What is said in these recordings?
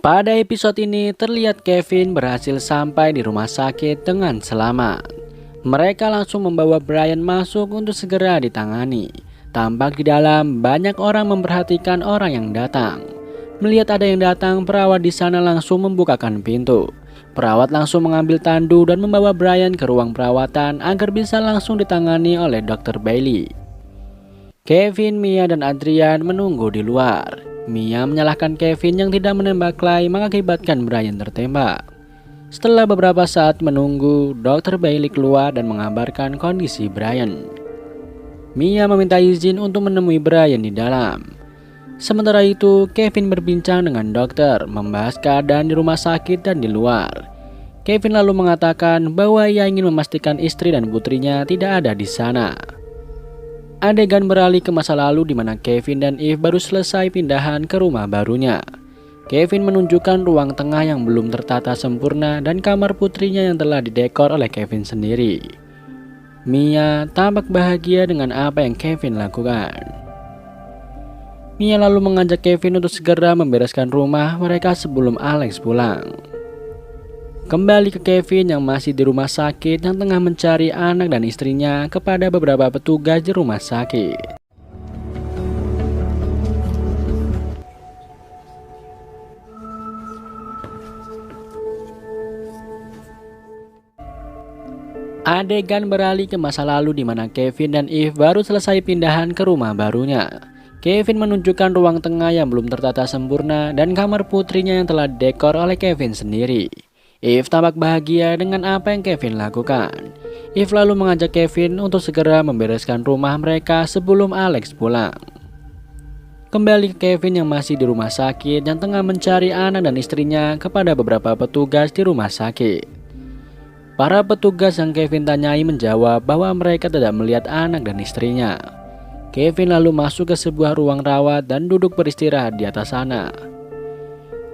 Pada episode ini terlihat Kevin berhasil sampai di rumah sakit dengan selamat. Mereka langsung membawa Brian masuk untuk segera ditangani. Tampak di dalam banyak orang memperhatikan orang yang datang. Melihat ada yang datang, perawat di sana langsung membukakan pintu. Perawat langsung mengambil tandu dan membawa Brian ke ruang perawatan agar bisa langsung ditangani oleh Dr. Bailey. Kevin, Mia, dan Adrian menunggu di luar. Mia menyalahkan Kevin yang tidak menembak Clay mengakibatkan Brian tertembak. Setelah beberapa saat menunggu, Dr. Bailey keluar dan mengabarkan kondisi Brian. Mia meminta izin untuk menemui Brian di dalam. Sementara itu, Kevin berbincang dengan dokter, membahas keadaan di rumah sakit dan di luar. Kevin lalu mengatakan bahwa ia ingin memastikan istri dan putrinya tidak ada di sana. Adegan beralih ke masa lalu di mana Kevin dan Eve baru selesai pindahan ke rumah barunya. Kevin menunjukkan ruang tengah yang belum tertata sempurna dan kamar putrinya yang telah didekor oleh Kevin sendiri. Mia tampak bahagia dengan apa yang Kevin lakukan. Mia lalu mengajak Kevin untuk segera membereskan rumah mereka sebelum Alex pulang. Kembali ke Kevin yang masih di rumah sakit yang tengah mencari anak dan istrinya kepada beberapa petugas di rumah sakit. Adegan beralih ke masa lalu di mana Kevin dan Eve baru selesai pindahan ke rumah barunya. Kevin menunjukkan ruang tengah yang belum tertata sempurna dan kamar putrinya yang telah dekor oleh Kevin sendiri. Eve tampak bahagia dengan apa yang Kevin lakukan. Eve lalu mengajak Kevin untuk segera membereskan rumah mereka sebelum Alex pulang. Kembali ke Kevin yang masih di rumah sakit yang tengah mencari anak dan istrinya kepada beberapa petugas di rumah sakit. Para petugas yang Kevin tanyai menjawab bahwa mereka tidak melihat anak dan istrinya. Kevin lalu masuk ke sebuah ruang rawat dan duduk beristirahat di atas sana.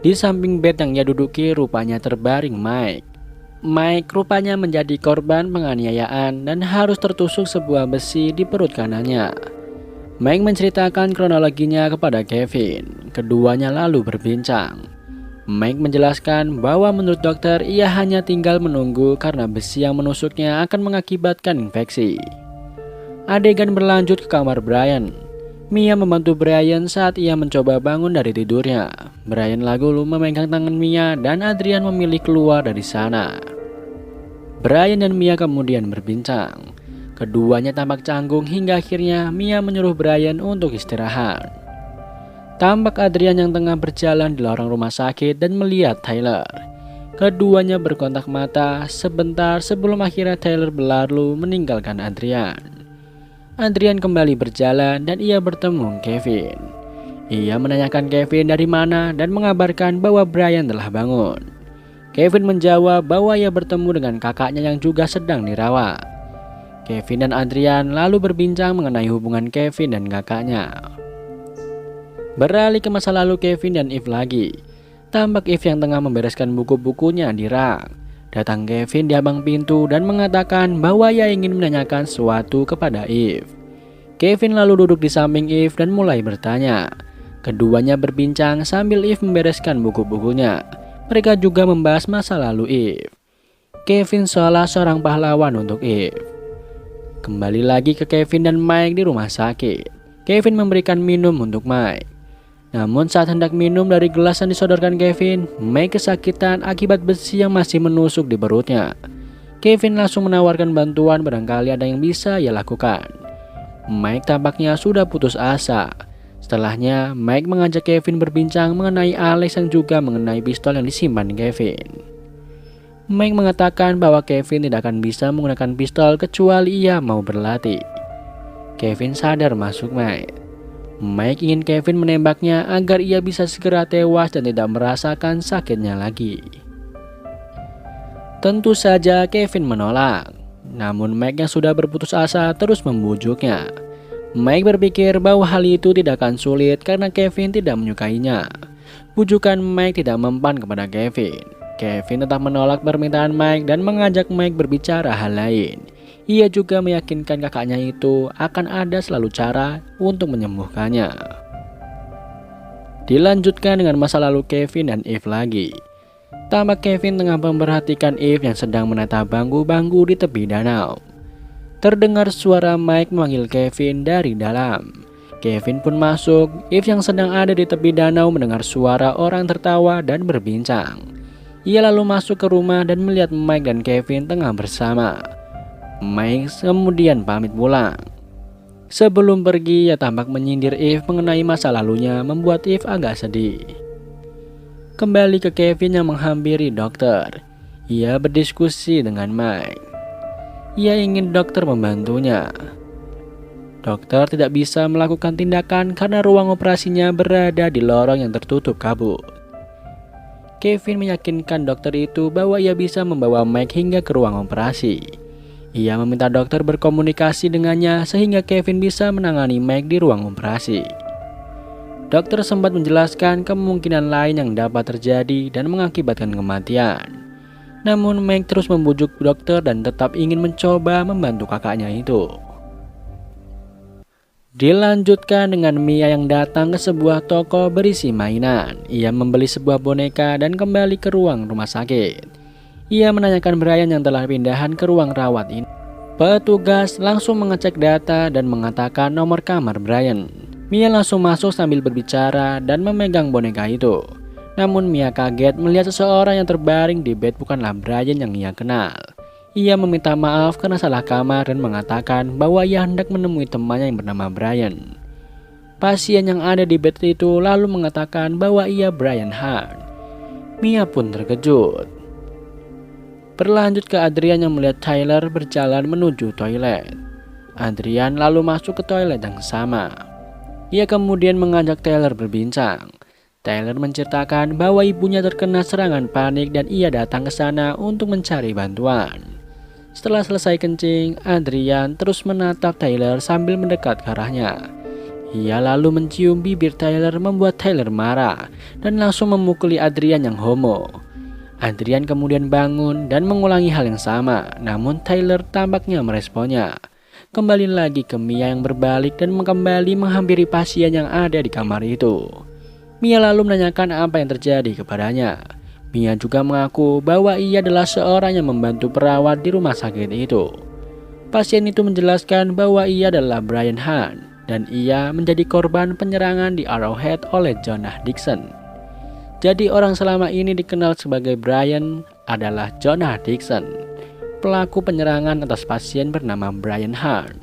Di samping bed yang ia duduki rupanya terbaring Mike. Mike rupanya menjadi korban penganiayaan dan harus tertusuk sebuah besi di perut kanannya. Mike menceritakan kronologinya kepada Kevin. Keduanya lalu berbincang. Mike menjelaskan bahwa menurut dokter ia hanya tinggal menunggu karena besi yang menusuknya akan mengakibatkan infeksi. Adegan berlanjut ke kamar Brian. Mia membantu Brian saat ia mencoba bangun dari tidurnya. Brian lalu memegang tangan Mia dan Adrian memilih keluar dari sana. Brian dan Mia kemudian berbincang. Keduanya tampak canggung hingga akhirnya Mia menyuruh Brian untuk istirahat. Tampak Adrian yang tengah berjalan di lorong rumah sakit dan melihat Tyler. Keduanya berkontak mata sebentar sebelum akhirnya Tyler berlalu meninggalkan Adrian. Adrian kembali berjalan dan ia bertemu Kevin. Ia menanyakan Kevin dari mana dan mengabarkan bahwa Brian telah bangun. Kevin menjawab bahwa ia bertemu dengan kakaknya yang juga sedang dirawat. Kevin dan Adrian lalu berbincang mengenai hubungan Kevin dan kakaknya. Beralih ke masa lalu Kevin dan Eve lagi. Tampak Eve yang tengah membereskan buku-bukunya di rak. Datang Kevin di ambang pintu dan mengatakan bahwa ia ingin menanyakan sesuatu kepada Eve. Kevin lalu duduk di samping Eve dan mulai bertanya. Keduanya berbincang sambil Eve membereskan buku-bukunya. Mereka juga membahas masa lalu Eve. Kevin seolah seorang pahlawan untuk Eve. Kembali lagi ke Kevin dan Mike di rumah sakit. Kevin memberikan minum untuk Mike. Namun saat hendak minum dari gelas yang disodorkan Kevin, Mike kesakitan akibat besi yang masih menusuk di perutnya. Kevin langsung menawarkan bantuan barangkali ada yang bisa ia lakukan. Mike tampaknya sudah putus asa. Setelahnya, Mike mengajak Kevin berbincang mengenai Alex yang juga mengenai pistol yang disimpan Kevin. Mike mengatakan bahwa Kevin tidak akan bisa menggunakan pistol kecuali ia mau berlatih. Kevin sadar masuk Mike. Mike ingin Kevin menembaknya agar ia bisa segera tewas dan tidak merasakan sakitnya lagi. Tentu saja Kevin menolak. Namun Mike yang sudah berputus asa terus membujuknya. Mike berpikir bahwa hal itu tidak akan sulit karena Kevin tidak menyukainya. Bujukan Mike tidak mempan kepada Kevin. Kevin tetap menolak permintaan Mike dan mengajak Mike berbicara hal lain. Ia juga meyakinkan kakaknya itu akan ada selalu cara untuk menyembuhkannya. Dilanjutkan dengan masa lalu Kevin dan Eve lagi. Tampak Kevin tengah memperhatikan Eve yang sedang menata bangku-bangku di tepi danau. Terdengar suara Mike memanggil Kevin dari dalam. Kevin pun masuk. Eve yang sedang ada di tepi danau mendengar suara orang tertawa dan berbincang. Ia lalu masuk ke rumah dan melihat Mike dan Kevin tengah bersama. Mike kemudian pamit pulang. Sebelum pergi, ia tampak menyindir Eve mengenai masa lalunya, membuat Eve agak sedih. Kembali ke Kevin yang menghampiri dokter. Ia berdiskusi dengan Mike. Ia ingin dokter membantunya. Dokter tidak bisa melakukan tindakan karena ruang operasinya berada di lorong yang tertutup kabut. Kevin meyakinkan dokter itu bahwa ia bisa membawa Mike hingga ke ruang operasi. Ia meminta dokter berkomunikasi dengannya sehingga Kevin bisa menangani Mike di ruang operasi. Dokter sempat menjelaskan kemungkinan lain yang dapat terjadi dan mengakibatkan kematian. Namun Mike terus membujuk dokter dan tetap ingin mencoba membantu kakaknya itu. Dilanjutkan dengan Mia yang datang ke sebuah toko berisi mainan. Ia membeli sebuah boneka dan kembali ke ruang rumah sakit. Ia menanyakan Brian yang telah pindahan ke ruang rawat ini. Petugas langsung mengecek data dan mengatakan nomor kamar Brian. Mia langsung masuk sambil berbicara dan memegang boneka itu. Namun Mia kaget melihat seseorang yang terbaring di bed bukanlah Brian yang ia kenal. Ia meminta maaf karena salah kamar dan mengatakan bahwa ia hendak menemui temannya yang bernama Brian. Pasien yang ada di bed itu lalu mengatakan bahwa ia Brian Hart. Mia pun terkejut. Berlanjut ke Adrian yang melihat Tyler berjalan menuju toilet. Adrian lalu masuk ke toilet yang sama. Ia kemudian mengajak Tyler berbincang. Tyler menceritakan bahwa ibunya terkena serangan panik dan ia datang ke sana untuk mencari bantuan. Setelah selesai kencing, Adrian terus menatap Tyler sambil mendekat ke arahnya. Ia lalu mencium bibir Tyler membuat Tyler marah dan langsung memukuli Adrian yang homo. Adrian kemudian bangun dan mengulangi hal yang sama, namun Tyler tampaknya meresponnya. Kembali lagi ke Mia yang berbalik dan kembali menghampiri pasien yang ada di kamar itu. Mia lalu menanyakan apa yang terjadi kepadanya. Mia juga mengaku bahwa ia adalah seorang yang membantu perawat di rumah sakit itu. Pasien itu menjelaskan bahwa ia adalah Brian Hart dan ia menjadi korban penyerangan di Arrowhead oleh Jonah Dixon. Jadi orang selama ini dikenal sebagai Brian adalah Jonah Dixon, pelaku penyerangan atas pasien bernama Brian Hart.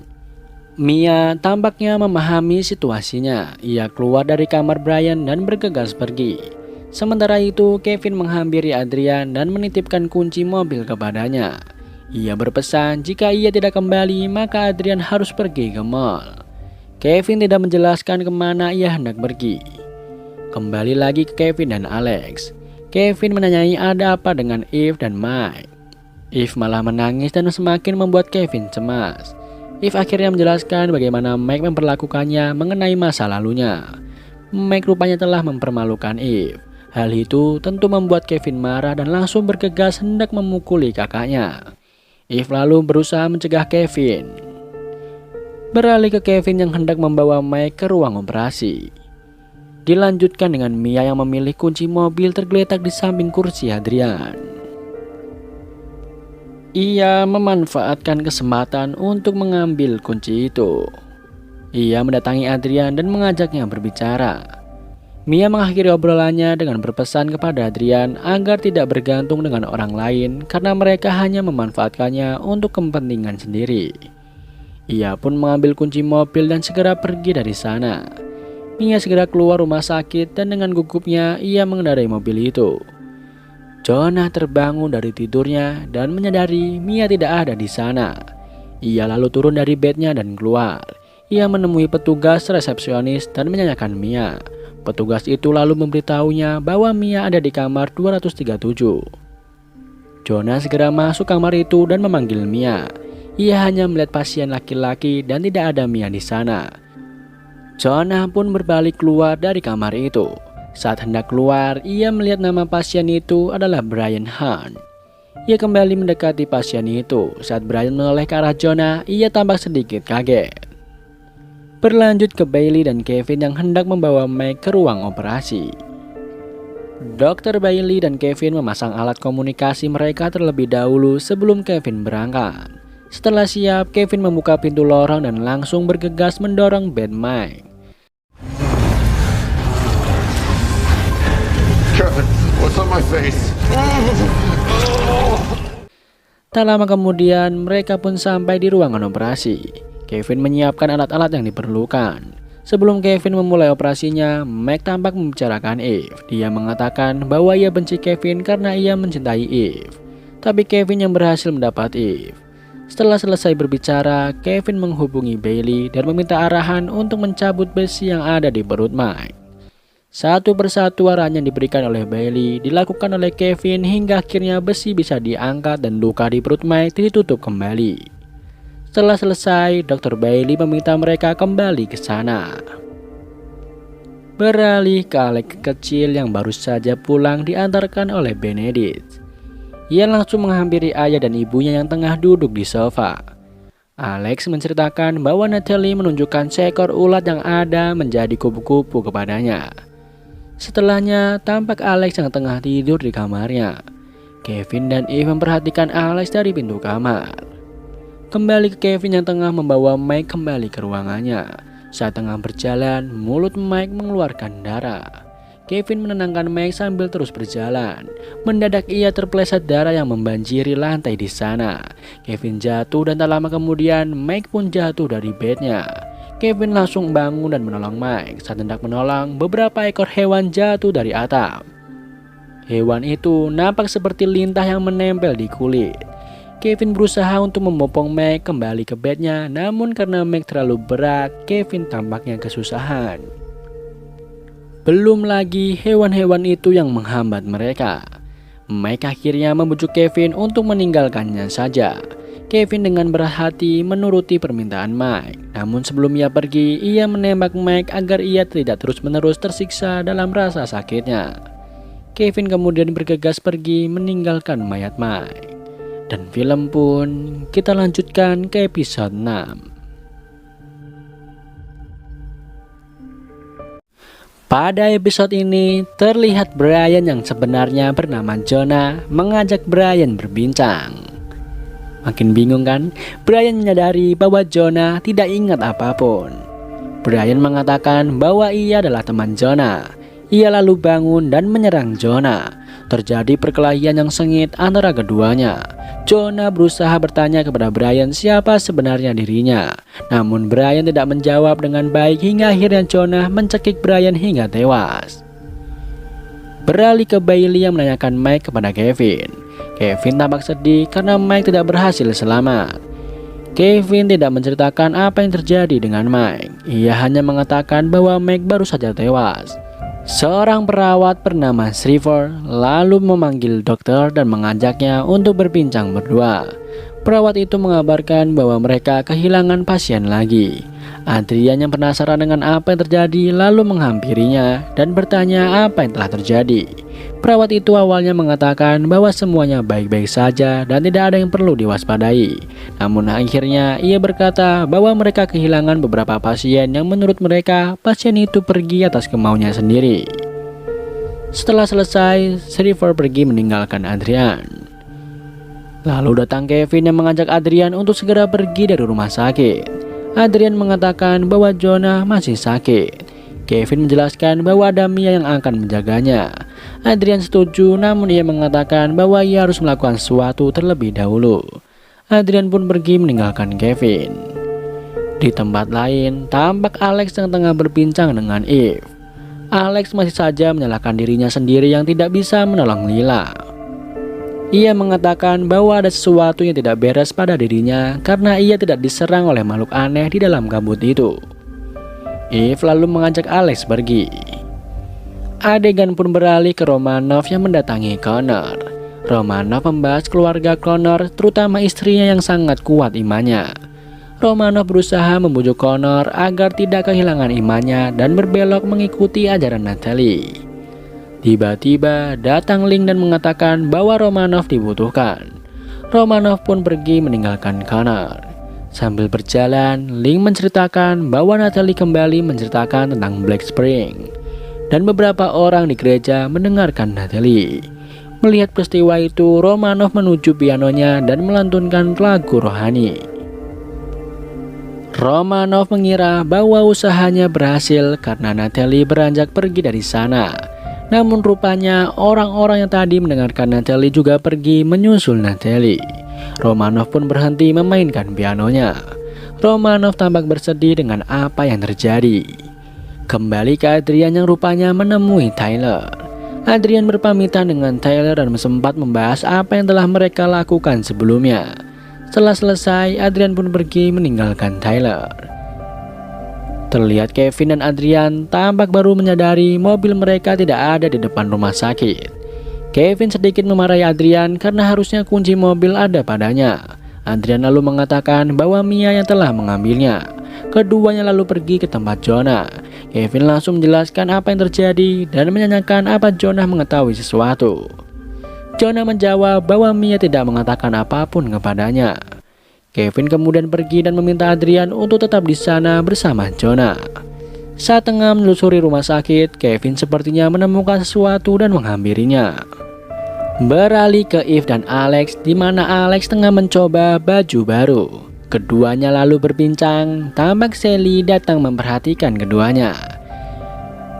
Mia tampaknya memahami situasinya. Ia keluar dari kamar Brian dan bergegas pergi. Sementara itu, Kevin menghampiri Adrian dan menitipkan kunci mobil kepadanya. Ia berpesan jika ia tidak kembali, maka Adrian harus pergi ke mall. Kevin tidak menjelaskan kemana ia hendak pergi. Kembali lagi ke Kevin dan Alex. Kevin menanyai ada apa dengan Eve dan Mike. Eve malah menangis dan semakin membuat Kevin cemas. Eve akhirnya menjelaskan bagaimana Mike memperlakukannya mengenai masa lalunya. Mike rupanya telah mempermalukan Eve. Hal itu tentu membuat Kevin marah dan langsung bergegas hendak memukuli kakaknya. Eve lalu berusaha mencegah Kevin. Beralih ke Kevin yang hendak membawa Mike ke ruang operasi. Dilanjutkan dengan Mia yang memilih kunci mobil tergeletak di samping kursi Adrian. Ia memanfaatkan kesempatan untuk mengambil kunci itu. Ia mendatangi Adrian dan mengajaknya berbicara. Mia mengakhiri obrolannya dengan berpesan kepada Adrian agar tidak bergantung dengan orang lain karena mereka hanya memanfaatkannya untuk kepentingan sendiri. Ia pun mengambil kunci mobil dan segera pergi dari sana. Mia segera keluar rumah sakit dan dengan gugupnya ia mengendarai mobil itu. Jonah terbangun dari tidurnya dan menyadari Mia tidak ada di sana. Ia lalu turun dari bednya dan keluar. Ia menemui petugas resepsionis dan menanyakan Mia. Petugas itu lalu memberitahunya bahwa Mia ada di kamar 237. Jonah segera masuk kamar itu dan memanggil Mia. Ia hanya melihat pasien laki-laki dan tidak ada Mia di sana. Jonah pun berbalik keluar dari kamar itu. Saat hendak keluar, ia melihat nama pasien itu adalah Brian Hart. Ia kembali mendekati pasien itu. Saat Brian menoleh ke arah Jonah, ia tampak sedikit kaget. Berlanjut ke Bailey dan Kevin yang hendak membawa Mike ke ruang operasi. Dr. Bailey dan Kevin memasang alat komunikasi mereka terlebih dahulu sebelum Kevin berangkat. Setelah siap, Kevin membuka pintu lorong dan langsung bergegas mendorong bed Mike. Kevin, what's on my face? Tak lama kemudian, mereka pun sampai di ruangan operasi. Kevin menyiapkan alat-alat yang diperlukan. Sebelum Kevin memulai operasinya, Mike tampak membicarakan Eve. Dia mengatakan bahwa ia benci Kevin karena ia mencintai Eve. Tapi Kevin yang berhasil mendapat Eve. Setelah selesai berbicara, Kevin menghubungi Bailey dan meminta arahan untuk mencabut besi yang ada di perut Mike. Satu persatu arahan yang diberikan oleh Bailey dilakukan oleh Kevin hingga akhirnya besi bisa diangkat dan luka di perut Mike ditutup kembali. Setelah selesai, Dr. Bailey meminta mereka kembali ke sana. Beralih ke Alex kecil yang baru saja pulang diantarkan oleh Benedict. Ia langsung menghampiri ayah dan ibunya yang tengah duduk di sofa. Alex menceritakan bahwa Natalie menunjukkan seekor ulat yang ada menjadi kupu-kupu kepadanya. Setelahnya, tampak Alex yang tengah tidur di kamarnya. Kevin dan Eve memperhatikan Alex dari pintu kamar. Kembali ke Kevin yang tengah membawa Mike kembali ke ruangannya. Saat tengah berjalan, mulut Mike mengeluarkan darah. Kevin menenangkan Mike sambil terus berjalan. Mendadak ia terpeleset darah yang membanjiri lantai di sana. Kevin jatuh dan tak lama kemudian Mike pun jatuh dari bednya. Kevin langsung bangun dan menolong Mike. Saat hendak menolong, beberapa ekor hewan jatuh dari atap. Hewan itu nampak seperti lintah yang menempel di kulit. Kevin berusaha untuk membopong Mike kembali ke bednya, namun karena Mike terlalu berat, Kevin tampaknya kesusahan. Belum lagi hewan-hewan itu yang menghambat mereka. Mike akhirnya membujuk Kevin untuk meninggalkannya saja. Kevin dengan berat hati menuruti permintaan Mike. Namun sebelum ia pergi, ia menembak Mike agar ia tidak terus-menerus tersiksa dalam rasa sakitnya. Kevin kemudian bergegas pergi meninggalkan mayat Mike. Dan film pun kita lanjutkan ke episode 6. Pada episode ini terlihat Brian yang sebenarnya bernama Jonah mengajak Brian berbincang. Makin bingung kan? Brian menyadari bahwa Jonah tidak ingat apapun. Brian mengatakan bahwa ia adalah teman Jonah. Ia lalu bangun dan menyerang Jonah. Terjadi perkelahian yang sengit antara keduanya. Jonah berusaha bertanya kepada Brian siapa sebenarnya dirinya. Namun Brian tidak menjawab dengan baik hingga akhirnya Jonah mencekik Brian hingga tewas. Beralih ke Bailey yang menanyakan Mike kepada Kevin. Kevin tampak sedih karena Mike tidak berhasil selamat. Kevin tidak menceritakan apa yang terjadi dengan Mike. Ia hanya mengatakan bahwa Mike baru saja tewas. Seorang perawat bernama Shriver lalu memanggil dokter dan mengajaknya untuk berbincang berdua. Perawat itu mengabarkan bahwa mereka kehilangan pasien lagi. Adrian yang penasaran dengan apa yang terjadi lalu menghampirinya dan bertanya apa yang telah terjadi. Perawat itu awalnya mengatakan bahwa semuanya baik-baik saja dan tidak ada yang perlu diwaspadai. Namun akhirnya ia berkata bahwa mereka kehilangan beberapa pasien yang menurut mereka pasien itu pergi atas kemauannya sendiri. Setelah selesai, Shriver pergi meninggalkan Adrian. Lalu datang Kevin yang mengajak Adrian untuk segera pergi dari rumah sakit. Adrian mengatakan bahwa Jonah masih sakit. Kevin menjelaskan bahwa ada Mia yang akan menjaganya. Adrian setuju, namun ia mengatakan bahwa ia harus melakukan sesuatu terlebih dahulu. Adrian pun pergi meninggalkan Kevin. Di tempat lain, tampak Alex yang tengah berbincang dengan Eve. Alex masih saja menyalahkan dirinya sendiri yang tidak bisa menolong Lila. Ia mengatakan bahwa ada sesuatu yang tidak beres pada dirinya karena ia tidak diserang oleh makhluk aneh di dalam kabut itu. Eve lalu mengajak Alex pergi. Adegan pun beralih ke Romanov yang mendatangi Connor. Romanov membahas keluarga Connor, terutama istrinya yang sangat kuat imannya. Romanov berusaha membujuk Connor agar tidak kehilangan imannya dan berbelok mengikuti ajaran Natalie. Tiba-tiba datang Link dan mengatakan bahwa Romanov dibutuhkan. Romanov pun pergi meninggalkan Connor. Sambil berjalan, Link menceritakan bahwa Natalie kembali menceritakan tentang Black Spring. Dan beberapa orang di gereja mendengarkan Natalie. Melihat peristiwa itu, Romanov menuju pianonya dan melantunkan lagu rohani. Romanov mengira bahwa usahanya berhasil karena Natalie beranjak pergi dari sana. Namun rupanya orang-orang yang tadi mendengarkan Natalie juga pergi menyusul Natalie. Romanov pun berhenti memainkan pianonya. Romanov tampak bersedih dengan apa yang terjadi. Kembali ke Adrian yang rupanya menemui Tyler. Adrian berpamitan dengan Tyler dan sempat membahas apa yang telah mereka lakukan sebelumnya. Setelah selesai, Adrian pun pergi meninggalkan Tyler. Terlihat Kevin dan Adrian tampak baru menyadari mobil mereka tidak ada di depan rumah sakit. Kevin sedikit memarahi Adrian karena harusnya kunci mobil ada padanya. Adrian lalu mengatakan bahwa Mia yang telah mengambilnya. Keduanya lalu pergi ke tempat Jonah. Kevin langsung menjelaskan apa yang terjadi dan menanyakan apa Jonah mengetahui sesuatu. Jonah menjawab bahwa Mia tidak mengatakan apapun kepadanya. Kevin kemudian pergi dan meminta Adrian untuk tetap di sana bersama Jonah. Saat tengah menelusuri rumah sakit, Kevin sepertinya menemukan sesuatu dan menghampirinya. Beralih ke Eve dan Alex, di mana Alex tengah mencoba baju baru. Keduanya lalu berbincang, tampak Sally datang memperhatikan keduanya.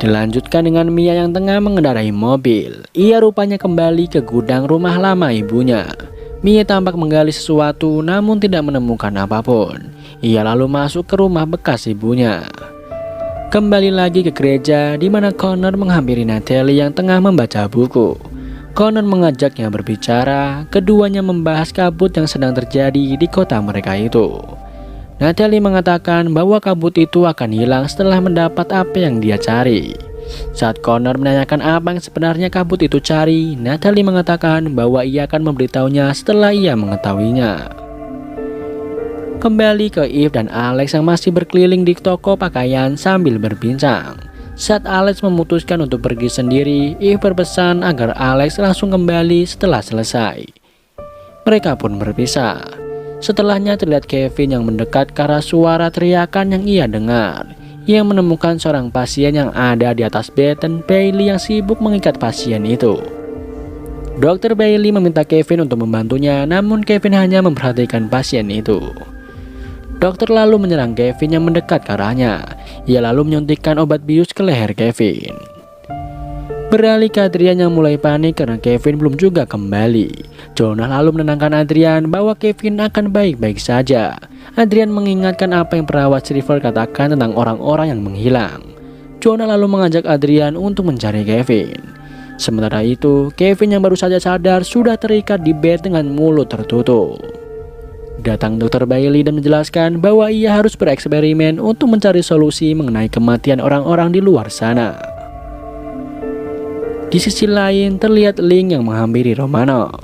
Dilanjutkan dengan Mia yang tengah mengendarai mobil. Ia rupanya kembali ke gudang rumah lama ibunya. Mia tampak menggali sesuatu namun tidak menemukan apapun. Ia lalu masuk ke rumah bekas ibunya. Kembali lagi ke gereja di mana Connor menghampiri Natalie yang tengah membaca buku. Connor mengajaknya berbicara, keduanya membahas kabut yang sedang terjadi di kota mereka itu. Natalie mengatakan bahwa kabut itu akan hilang setelah mendapat apa yang dia cari. Saat Connor menanyakan apa yang sebenarnya kabut itu cari, Natalie mengatakan bahwa ia akan memberitahunya setelah ia mengetahuinya. Kembali ke Eve dan Alex yang masih berkeliling di toko pakaian sambil berbincang. Saat Alex memutuskan untuk pergi sendiri, Eve berpesan agar Alex langsung kembali setelah selesai. Mereka pun berpisah. Setelahnya terlihat Kevin yang mendekat ke arah suara teriakan yang ia dengar. Ia menemukan seorang pasien yang ada di atas bed dan Bailey yang sibuk mengikat pasien itu. Dr. Bailey meminta Kevin untuk membantunya, namun Kevin hanya memperhatikan pasien itu. Dokter lalu menyerang Kevin yang mendekat ke arahnya. Ia lalu menyuntikkan obat bius ke leher Kevin. Beralih ke Adrian yang mulai panik karena Kevin belum juga kembali. Jonah lalu menenangkan Adrian bahwa Kevin akan baik-baik saja. Adrian mengingatkan apa yang perawat Shriver katakan tentang orang-orang yang menghilang. Jonah lalu mengajak Adrian untuk mencari Kevin. Sementara itu, Kevin yang baru saja sadar sudah terikat di bed dengan mulut tertutup. Datang Dr. Bailey dan menjelaskan bahwa ia harus bereksperimen untuk mencari solusi mengenai kematian orang-orang di luar sana. Di sisi lain terlihat Link yang menghampiri Romanov.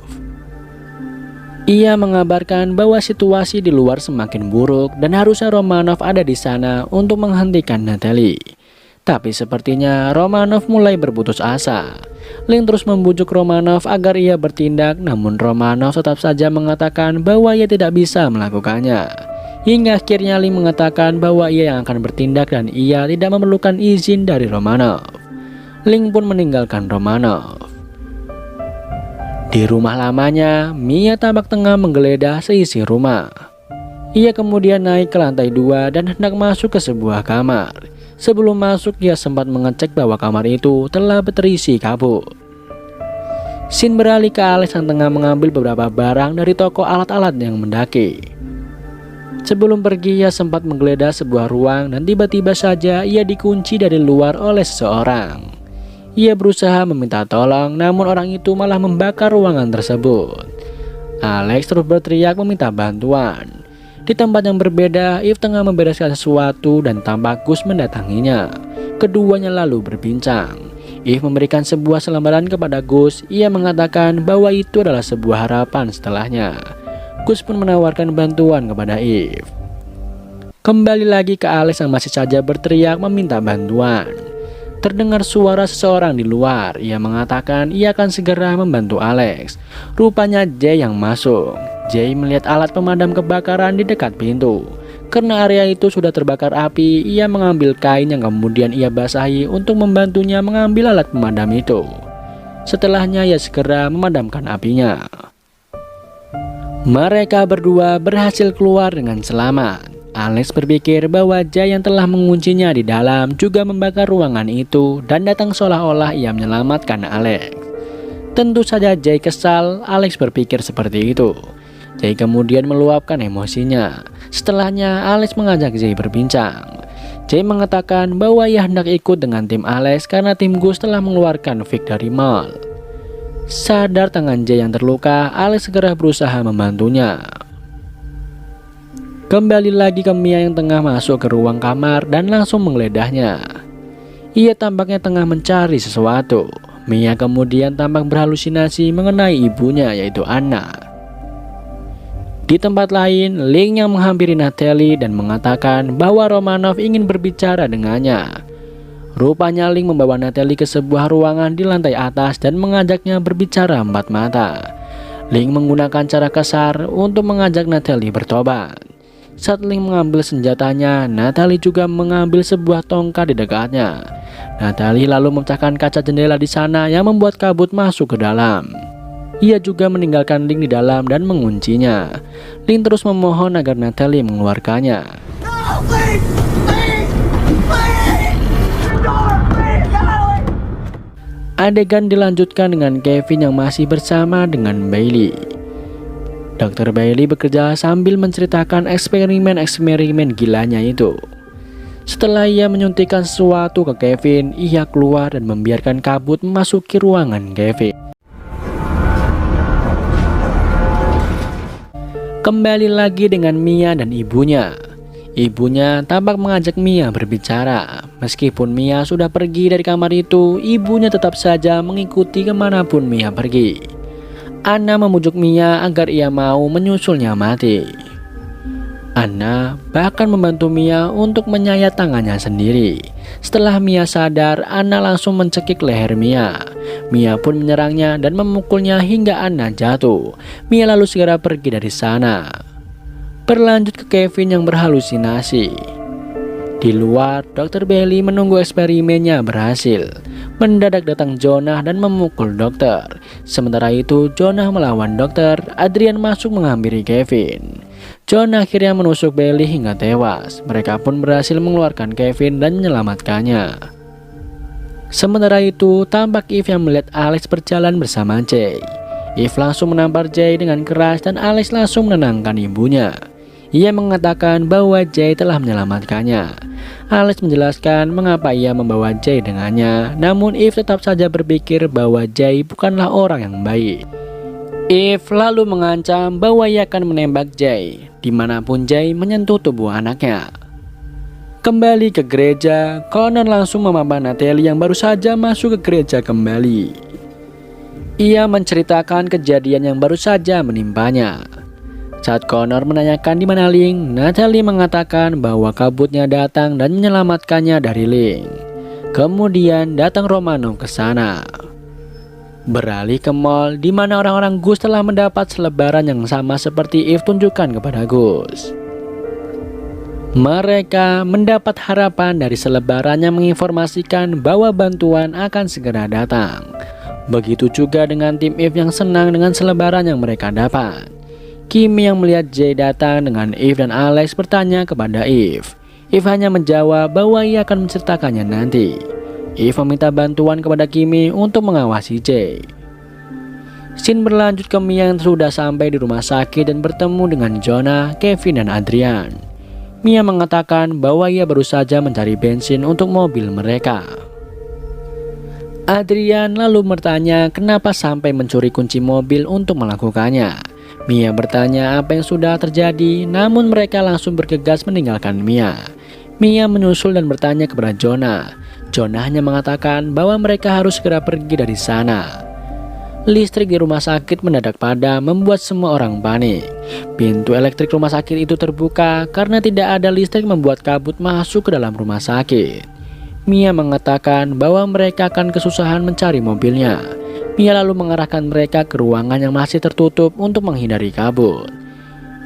Ia mengabarkan bahwa situasi di luar semakin buruk dan harusnya Romanov ada di sana untuk menghentikan Natalie. Tapi sepertinya Romanov mulai berputus asa. Link terus membujuk Romanov agar ia bertindak, namun Romanov tetap saja mengatakan bahwa ia tidak bisa melakukannya. Hingga akhirnya Link mengatakan bahwa ia yang akan bertindak dan ia tidak memerlukan izin dari Romanov. Link pun meninggalkan Romanov. Di rumah lamanya, Mia tampak tengah menggeledah seisi rumah. Ia kemudian naik ke lantai 2 dan hendak masuk ke sebuah kamar. Sebelum masuk, ia sempat mengecek bahwa kamar itu telah berisi kabut. Scene beralih ke Alex yang tengah mengambil beberapa barang dari toko alat-alat yang mendaki. Sebelum pergi, ia sempat menggeledah sebuah ruang dan tiba-tiba saja ia dikunci dari luar oleh seseorang. Ia berusaha meminta tolong, namun orang itu malah membakar ruangan tersebut. Alex terus berteriak meminta bantuan. Di tempat yang berbeda, Eve tengah membereskan sesuatu dan tampak Gus mendatanginya. Keduanya lalu berbincang. Eve memberikan sebuah selembaran kepada Gus. Ia mengatakan bahwa itu adalah sebuah harapan setelahnya. Gus pun menawarkan bantuan kepada Eve. Kembali lagi ke Alex yang masih saja berteriak meminta bantuan. terdengar suara seseorang di luar. Ia mengatakan ia akan segera membantu Alex. Rupanya Jay yang masuk. Jay melihat alat pemadam kebakaran di dekat pintu. Karena area itu sudah terbakar api, ia mengambil kain yang kemudian ia basahi untuk membantunya mengambil alat pemadam itu. Setelahnya ia segera memadamkan apinya. Mereka berdua berhasil keluar dengan selamat. Alex berpikir bahwa Jay yang telah menguncinya di dalam juga membakar ruangan itu dan datang seolah-olah ia menyelamatkan Alex. Tentu saja Jay kesal. Alex berpikir seperti itu. Jay kemudian meluapkan emosinya. Setelahnya Alex mengajak Jay berbincang. Jay mengatakan bahwa ia hendak ikut dengan tim Alex karena tim Gus telah mengeluarkan Vic dari mall. Sadar tangan Jay yang terluka, Alex segera berusaha membantunya. Kembali lagi ke Mia yang tengah masuk ke ruang kamar dan langsung menggeledahnya. Ia tampaknya tengah mencari sesuatu. Mia kemudian tampak berhalusinasi mengenai ibunya, yaitu Anna. Di tempat lain, Ling yang menghampiri Natalie dan mengatakan bahwa Romanov ingin berbicara dengannya. Rupanya Ling membawa Natalie ke sebuah ruangan di lantai atas dan mengajaknya berbicara empat mata. Ling menggunakan cara kasar untuk mengajak Natalie bertobat. Saat Ling mengambil senjatanya, Natalie juga mengambil sebuah tongkat di dekatnya. Natalie lalu memecahkan kaca jendela di sana yang membuat kabut masuk ke dalam. Ia juga meninggalkan Ling di dalam dan menguncinya. Ling terus memohon agar Natalie mengeluarkannya. No, please! Please! Please! The door! Please, Alex! Adegan dilanjutkan dengan Kevin yang masih bersama dengan Bailey. Dr. Bailey bekerja sambil menceritakan eksperimen gilanya itu. Setelah ia menyuntikkan sesuatu ke Kevin, ia keluar dan membiarkan kabut memasuki ruangan Kevin. Kembali lagi dengan Mia dan ibunya. Ibunya tampak mengajak Mia berbicara. Meskipun Mia sudah pergi dari kamar itu, ibunya tetap saja mengikuti kemanapun Mia pergi. Anna memujuk Mia agar ia mau menyusulnya mati. Anna bahkan membantu Mia untuk menyayat tangannya sendiri. Setelah Mia sadar, Anna langsung mencekik leher Mia. Mia pun menyerangnya dan memukulnya hingga Anna jatuh. Mia lalu segera pergi dari sana. Berlanjut ke Kevin yang berhalusinasi. Di luar, Dr. Bailey menunggu eksperimennya berhasil. Mendadak datang Jonah dan memukul dokter. Sementara itu, Jonah melawan dokter. Adrian masuk menghampiri Kevin. Jonah akhirnya menusuk Bailey hingga tewas. Mereka pun berhasil mengeluarkan Kevin dan menyelamatkannya. Sementara itu, tampak Eve yang melihat Alex berjalan bersama Jay. Eve langsung menampar Jay dengan keras dan Alex langsung menenangkan ibunya. Ia mengatakan bahwa Jay telah menyelamatkannya. Alex menjelaskan mengapa ia membawa Jay dengannya, namun Eve tetap saja berpikir bahwa Jay bukanlah orang yang baik. Eve lalu mengancam bahwa ia akan menembak Jay dimanapun Jay menyentuh tubuh anaknya. Kembali ke gereja, Connor langsung memamah Natalie yang baru saja masuk ke gereja kembali. Ia menceritakan kejadian yang baru saja menimpanya. Saat Connor menanyakan di mana Ling, Natalie mengatakan bahwa kabutnya datang dan menyelamatkannya dari Ling. Kemudian datang Romanov ke sana. Beralih ke mall di mana orang-orang Gus telah mendapat selebaran yang sama seperti Eve tunjukkan kepada Gus. Mereka mendapat harapan dari selebaran yang menginformasikan bahwa bantuan akan segera datang. Begitu juga dengan tim Eve yang senang dengan selebaran yang mereka dapat. Kimi yang melihat Jay datang dengan Eve dan Alex bertanya kepada Eve. Eve hanya menjawab bahwa ia akan menceritakannya nanti. Eve meminta bantuan kepada Kimi untuk mengawasi Jay. Scene berlanjut ke Mia yang sudah sampai di rumah sakit dan bertemu dengan Jonah, Kevin, dan Adrian. Mia mengatakan bahwa ia baru saja mencari bensin untuk mobil mereka. Adrian lalu bertanya kenapa sampai mencuri kunci mobil untuk melakukannya. Mia bertanya apa yang sudah terjadi, namun mereka langsung bergegas meninggalkan Mia. Mia menyusul dan bertanya kepada Jonah. Jonah hanya mengatakan bahwa mereka harus segera pergi dari sana. Listrik di rumah sakit mendadak padam membuat semua orang panik. Pintu elektrik rumah sakit itu terbuka karena tidak ada listrik membuat kabut masuk ke dalam rumah sakit. Mia mengatakan bahwa mereka akan kesusahan mencari mobilnya. Mia lalu mengarahkan mereka ke ruangan yang masih tertutup untuk menghindari kabut.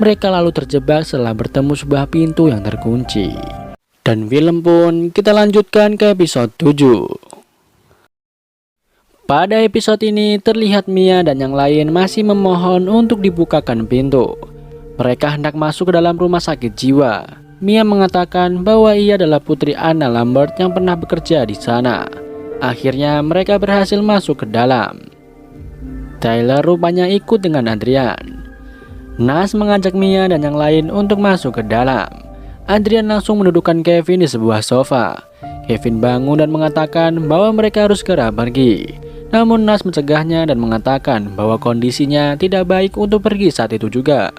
Mereka lalu terjebak setelah bertemu sebuah pintu yang terkunci. Dan film pun kita lanjutkan ke episode 7. Pada episode ini terlihat Mia dan yang lain masih memohon untuk dibukakan pintu. Mereka hendak masuk ke dalam rumah sakit jiwa. Mia mengatakan bahwa ia adalah putri Anna Lambert yang pernah bekerja di sana. Akhirnya mereka berhasil masuk ke dalam. Tyler rupanya ikut dengan Adrian. Nas mengajak Mia dan yang lain untuk masuk ke dalam. Adrian langsung mendudukkan Kevin di sebuah sofa. Kevin bangun dan mengatakan bahwa mereka harus segera pergi. Namun Nas mencegahnya dan mengatakan bahwa kondisinya tidak baik untuk pergi saat itu juga.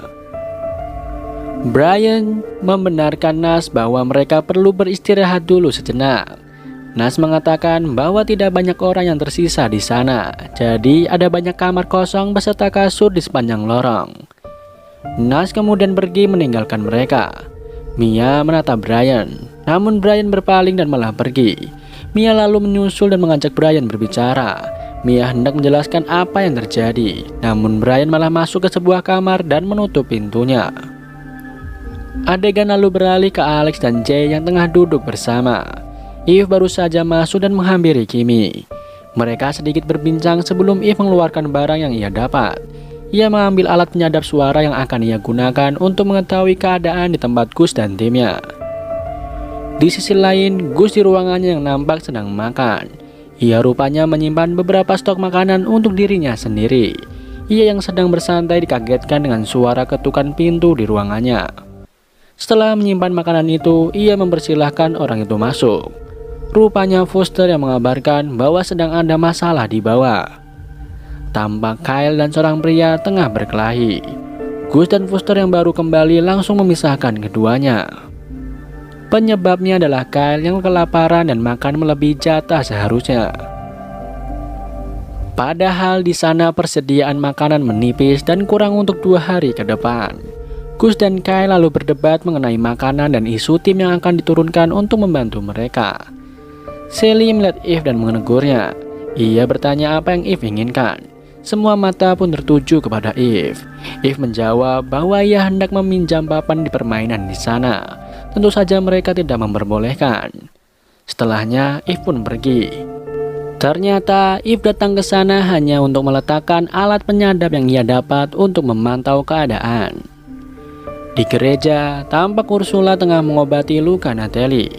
Brian membenarkan Nas bahwa mereka perlu beristirahat dulu sejenak. Nas mengatakan bahwa tidak banyak orang yang tersisa di sana, jadi ada banyak kamar kosong beserta kasur di sepanjang lorong. Nas kemudian pergi meninggalkan mereka. Mia menatap Brian, namun Brian berpaling dan malah pergi. Mia lalu menyusul dan mengajak Brian berbicara. Mia hendak menjelaskan apa yang terjadi, namun Brian malah masuk ke sebuah kamar dan menutup pintunya. Adegan lalu beralih ke Alex dan Jay yang tengah duduk bersama. Eve baru saja masuk dan menghampiri Kimi. Mereka sedikit berbincang sebelum Eve mengeluarkan barang yang ia dapat. Ia mengambil alat penyadap suara yang akan ia gunakan untuk mengetahui keadaan di tempat Gus dan timnya. Di sisi lain, Gus di ruangannya yang nampak sedang makan. Ia rupanya menyimpan beberapa stok makanan untuk dirinya sendiri. Ia yang sedang bersantai dikagetkan dengan suara ketukan pintu di ruangannya. Setelah menyimpan makanan itu, ia mempersilahkan orang itu masuk. Rupanya Foster yang mengabarkan bahwa sedang ada masalah di bawah. Tampak Kyle dan seorang pria tengah berkelahi. Gus dan Foster yang baru kembali langsung memisahkan keduanya. Penyebabnya adalah Kyle yang kelaparan dan makan melebihi jatah seharusnya. Padahal di sana persediaan makanan menipis dan kurang untuk 2 hari ke depan. Gus dan Kyle lalu berdebat mengenai makanan dan isu tim yang akan diturunkan untuk membantu mereka. Sally melihat Eve dan menegurnya. Ia bertanya apa yang Eve inginkan. Semua mata pun tertuju kepada Eve. Eve menjawab bahwa ia hendak meminjam papan di permainan di sana. Tentu saja mereka tidak memperbolehkan. Setelahnya Eve pun pergi. Ternyata Eve datang ke sana hanya untuk meletakkan alat penyadap yang ia dapat untuk memantau keadaan. Di gereja, tampak Ursula tengah mengobati luka Natalie.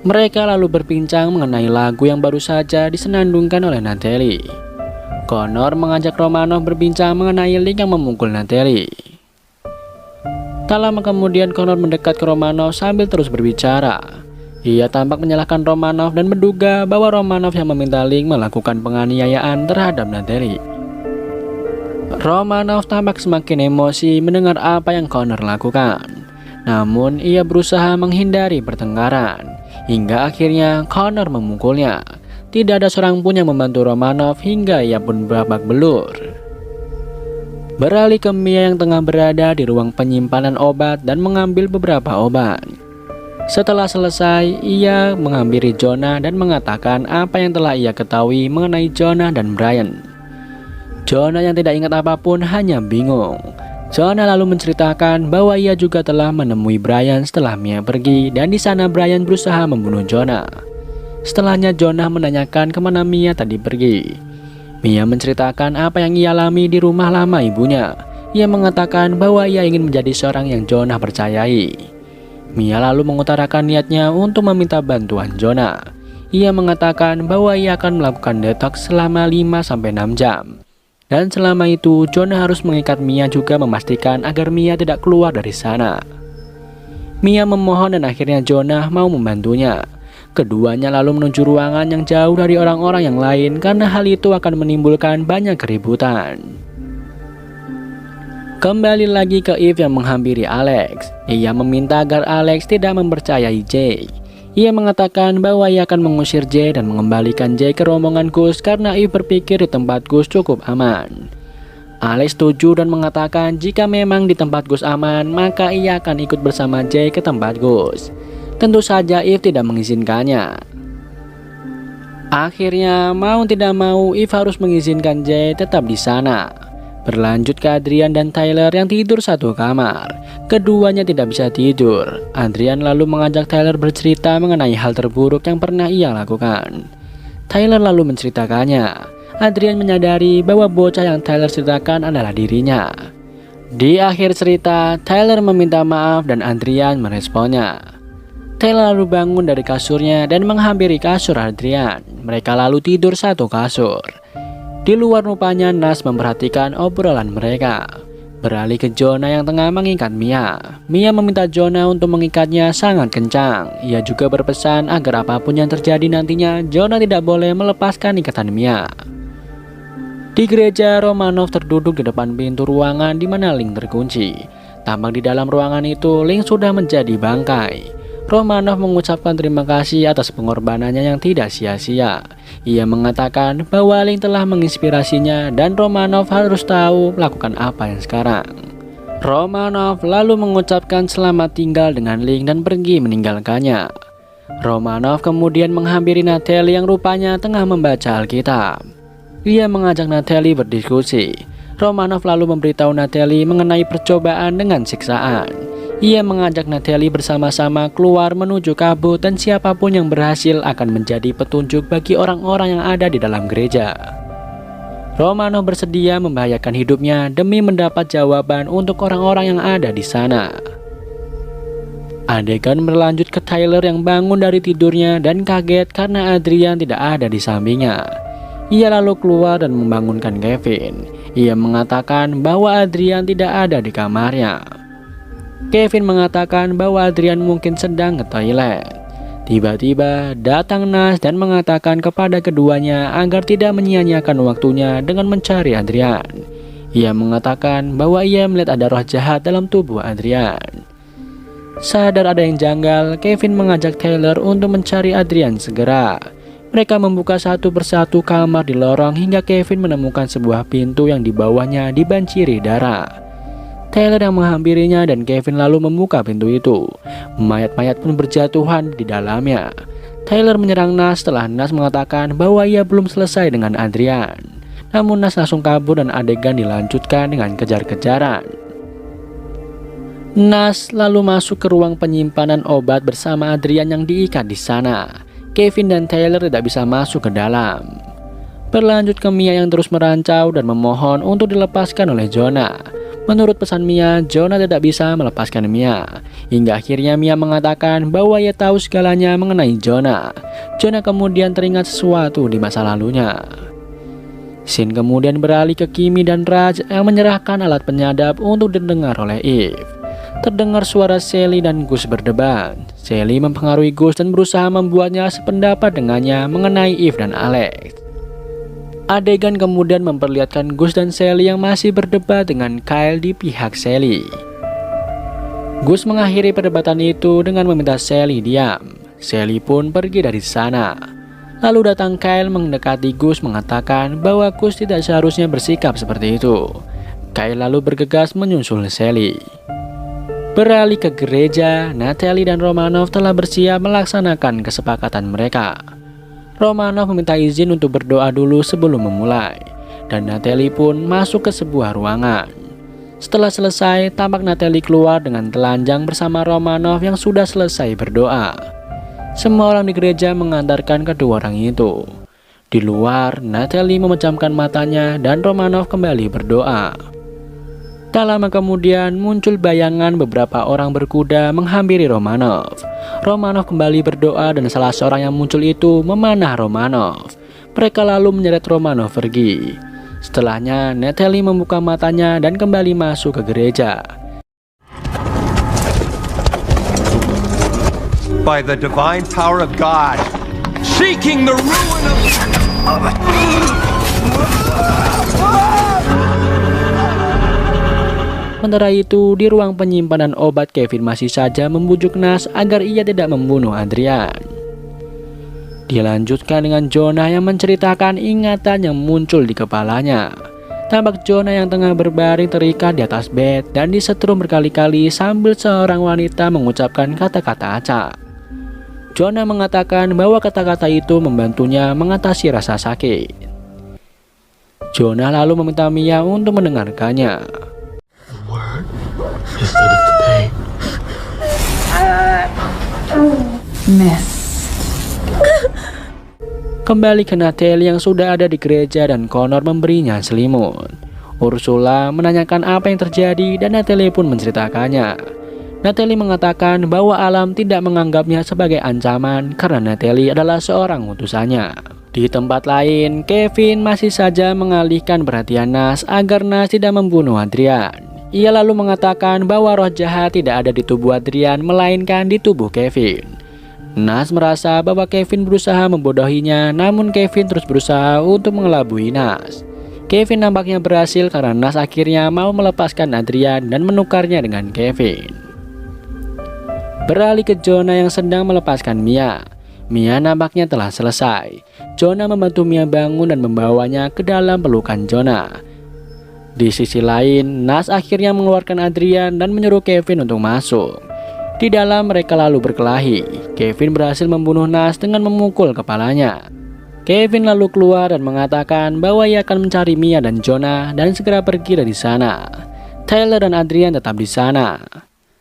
Mereka lalu berbincang mengenai lagu yang baru saja disenandungkan oleh Natalie. Connor mengajak Romanov berbincang mengenai Link yang memukul Natalie. Tak lama kemudian Connor mendekat ke Romanov sambil terus berbicara. Ia tampak menyalahkan Romanov dan menduga bahwa Romanov yang meminta Link melakukan penganiayaan terhadap Natalie. Romanov tampak semakin emosi mendengar apa yang Connor lakukan. Namun ia berusaha menghindari pertengkaran. Hingga akhirnya Connor memukulnya. Tidak ada seorang pun yang membantu Romanov hingga ia pun babak belur. Beralih ke Mia yang tengah berada di ruang penyimpanan obat dan mengambil beberapa obat. Setelah selesai, ia menghampiri Jonah dan mengatakan apa yang telah ia ketahui mengenai Jonah dan Brian. Jonah yang tidak ingat apapun hanya bingung. Jonah lalu menceritakan bahwa ia juga telah menemui Brian setelah Mia pergi dan di sana Brian berusaha membunuh Jonah. Setelahnya Jonah menanyakan kemana Mia tadi pergi. Mia menceritakan apa yang ia alami di rumah lama ibunya. Ia mengatakan bahwa ia ingin menjadi seorang yang Jonah percayai. Mia lalu mengutarakan niatnya untuk meminta bantuan Jonah. Ia mengatakan bahwa ia akan melakukan detox selama 5-6 jam. Dan selama itu, Jonah harus mengikat Mia juga memastikan agar Mia tidak keluar dari sana. Mia memohon dan akhirnya Jonah mau membantunya. Keduanya lalu menuju ruangan yang jauh dari orang-orang yang lain karena hal itu akan menimbulkan banyak keributan. Kembali lagi ke Eve yang menghampiri Alex. Ia meminta agar Alex tidak mempercayai Jay. Ia mengatakan bahwa ia akan mengusir Jay dan mengembalikan Jay ke rombongan Gus karena Eve berpikir di tempat Gus cukup aman. Alex setuju dan mengatakan jika memang di tempat Gus aman, maka ia akan ikut bersama Jay ke tempat Gus. Tentu saja Eve tidak mengizinkannya. Akhirnya mau tidak mau Eve harus mengizinkan Jay tetap di sana. Berlanjut ke Adrian dan Tyler yang tidur satu kamar. Keduanya tidak bisa tidur. Adrian lalu mengajak Tyler bercerita mengenai hal terburuk yang pernah ia lakukan. Tyler lalu menceritakannya. Adrian menyadari bahwa bocah yang Tyler ceritakan adalah dirinya. Di akhir cerita, Tyler meminta maaf dan Adrian meresponnya. Tyler lalu bangun dari kasurnya dan menghampiri kasur Adrian. Mereka lalu tidur satu kasur. Di luar rupanya Nas memperhatikan obrolan mereka. Beralih ke Jonah yang tengah mengikat Mia. Mia meminta Jonah untuk mengikatnya sangat kencang. Ia juga berpesan agar apapun yang terjadi nantinya, Jonah tidak boleh melepaskan ikatan Mia. Di gereja, Romanov terduduk di depan pintu ruangan di mana Link terkunci. Tampak di dalam ruangan itu, Link sudah menjadi bangkai. Romanov mengucapkan terima kasih atas pengorbanannya yang tidak sia-sia. Ia mengatakan bahwa Link telah menginspirasinya dan Romanov harus tahu melakukan apa yang sekarang. Romanov lalu mengucapkan selamat tinggal dengan Link dan pergi meninggalkannya. Romanov kemudian menghampiri Natalie yang rupanya tengah membaca Alkitab. Ia mengajak Natalie berdiskusi. Romanov lalu memberitahu Natalie mengenai percobaan dengan siksaan. Ia mengajak Natalie bersama-sama keluar menuju kabut dan siapapun yang berhasil akan menjadi petunjuk bagi orang-orang yang ada di dalam gereja. Romanov bersedia membahayakan hidupnya demi mendapat jawaban untuk orang-orang yang ada di sana. Adegan berlanjut ke Tyler yang bangun dari tidurnya dan kaget karena Adrian tidak ada di sampingnya. Ia lalu keluar dan membangunkan Kevin. Ia mengatakan bahwa Adrian tidak ada di kamarnya. Kevin mengatakan bahwa Adrian mungkin sedang ke toilet. Tiba-tiba datang Nas dan mengatakan kepada keduanya agar tidak menyia-nyiakan waktunya dengan mencari Adrian. Ia mengatakan bahwa ia melihat ada roh jahat dalam tubuh Adrian. Sadar ada yang janggal, Kevin mengajak Tyler untuk mencari Adrian segera. Mereka membuka satu persatu kamar di lorong hingga Kevin menemukan sebuah pintu yang di bawahnya dibanjiri darah. Tyler yang menghampirinya dan Kevin lalu membuka pintu itu. Mayat-mayat pun berjatuhan di dalamnya. Tyler menyerang Nas setelah Nas mengatakan bahwa ia belum selesai dengan Adrian. Namun Nas langsung kabur dan adegan dilanjutkan dengan kejar-kejaran. Nas lalu masuk ke ruang penyimpanan obat bersama Adrian yang diikat di sana. Kevin dan Tyler tidak bisa masuk ke dalam. Berlanjut ke Mia yang terus merancau dan memohon untuk dilepaskan oleh Jonah. Menurut pesan Mia, Jonah tidak bisa melepaskan Mia. Hingga akhirnya Mia mengatakan bahwa ia tahu segalanya mengenai Jonah. Jonah kemudian teringat sesuatu di masa lalunya. Scene kemudian beralih ke Kimi dan Raj yang menyerahkan alat penyadap untuk didengar oleh Eve. Terdengar suara Sally dan Gus berdebat. Sally mempengaruhi Gus dan berusaha membuatnya sependapat dengannya mengenai Eve dan Alex. Adegan kemudian memperlihatkan Gus dan Sally yang masih berdebat dengan Kyle di pihak Sally. Gus mengakhiri perdebatan itu dengan meminta Sally diam. Sally pun pergi dari sana. Lalu datang Kyle mendekati Gus mengatakan bahwa Gus tidak seharusnya bersikap seperti itu. Kyle lalu bergegas menyusul Sally. Beralih ke gereja, Natalie dan Romanov telah bersiap melaksanakan kesepakatan mereka. Romanov meminta izin untuk berdoa dulu sebelum memulai, dan Natalie pun masuk ke sebuah ruangan. Setelah selesai, tampak Natalie keluar dengan telanjang bersama Romanov yang sudah selesai berdoa. Semua orang di gereja mengantarkan kedua orang itu. Di luar, Natalie memejamkan matanya dan Romanov kembali berdoa. Tak lama kemudian muncul bayangan beberapa orang berkuda menghampiri Romanov. Romanov kembali berdoa dan salah seorang yang muncul itu memanah Romanov. Mereka lalu menyeret Romanov pergi. Setelahnya Natalie membuka matanya dan kembali masuk ke gereja. By the divine power of God, seeking the ruin of... Sementara itu, di ruang penyimpanan obat, Kevin masih saja membujuk Nas agar ia tidak membunuh Adrian. Dilanjutkan dengan Jonah yang menceritakan ingatan yang muncul di kepalanya. Tampak Jonah yang tengah berbaring terikat di atas bed dan disetrum berkali-kali sambil seorang wanita mengucapkan kata-kata acak. Jonah mengatakan bahwa kata-kata itu membantunya mengatasi rasa sakit. Jonah lalu meminta Mia untuk mendengarkannya. Word instead of the pain. Miss. Kembali ke Natalie yang sudah ada di gereja dan Connor memberinya selimut. Ursula menanyakan apa yang terjadi dan Natalie pun menceritakannya. Natalie mengatakan bahwa alam tidak menganggapnya sebagai ancaman karena Natalie adalah seorang utusannya. Di tempat lain, Kevin masih saja mengalihkan perhatian Nas agar Nas tidak membunuh Adrian. Ia lalu mengatakan bahwa roh jahat tidak ada di tubuh Adrian melainkan di tubuh Kevin. Nas merasa bahwa Kevin berusaha membodohinya, namun Kevin terus berusaha untuk mengelabui Nas. Kevin nampaknya berhasil karena Nas akhirnya mau melepaskan Adrian dan menukarnya dengan Kevin. Beralih ke Jonah yang sedang melepaskan Mia. Mia nampaknya telah selesai. Jonah membantu Mia bangun dan membawanya ke dalam pelukan Jonah. Di sisi lain, Nas akhirnya mengeluarkan Adrian dan menyuruh Kevin untuk masuk. Di dalam mereka lalu berkelahi. Kevin berhasil membunuh Nas dengan memukul kepalanya. Kevin lalu keluar dan mengatakan bahwa ia akan mencari Mia dan Jonah dan segera pergi dari sana. Tyler dan Adrian tetap di sana.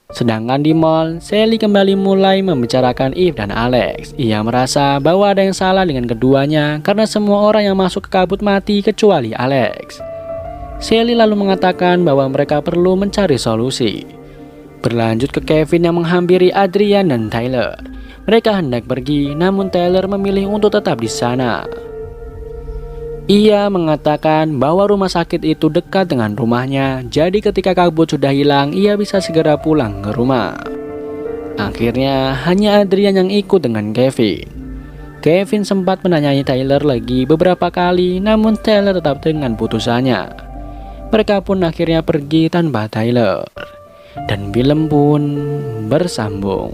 Sedangkan di mall, Sally kembali mulai membicarakan Eve dan Alex. Ia merasa bahwa ada yang salah dengan keduanya karena semua orang yang masuk ke kabut mati kecuali Alex. Sally lalu mengatakan bahwa mereka perlu mencari solusi. Berlanjut ke Kevin yang menghampiri Adrian dan Tyler. Mereka hendak pergi, namun Tyler memilih untuk tetap di sana. Ia mengatakan bahwa rumah sakit itu dekat dengan rumahnya, jadi ketika kabut sudah hilang, ia bisa segera pulang ke rumah. Akhirnya, hanya Adrian yang ikut dengan Kevin. Kevin sempat menanyai Tyler lagi beberapa kali, namun Tyler tetap dengan putusannya. Mereka pun akhirnya pergi tanpa Tyler. Dan film pun bersambung.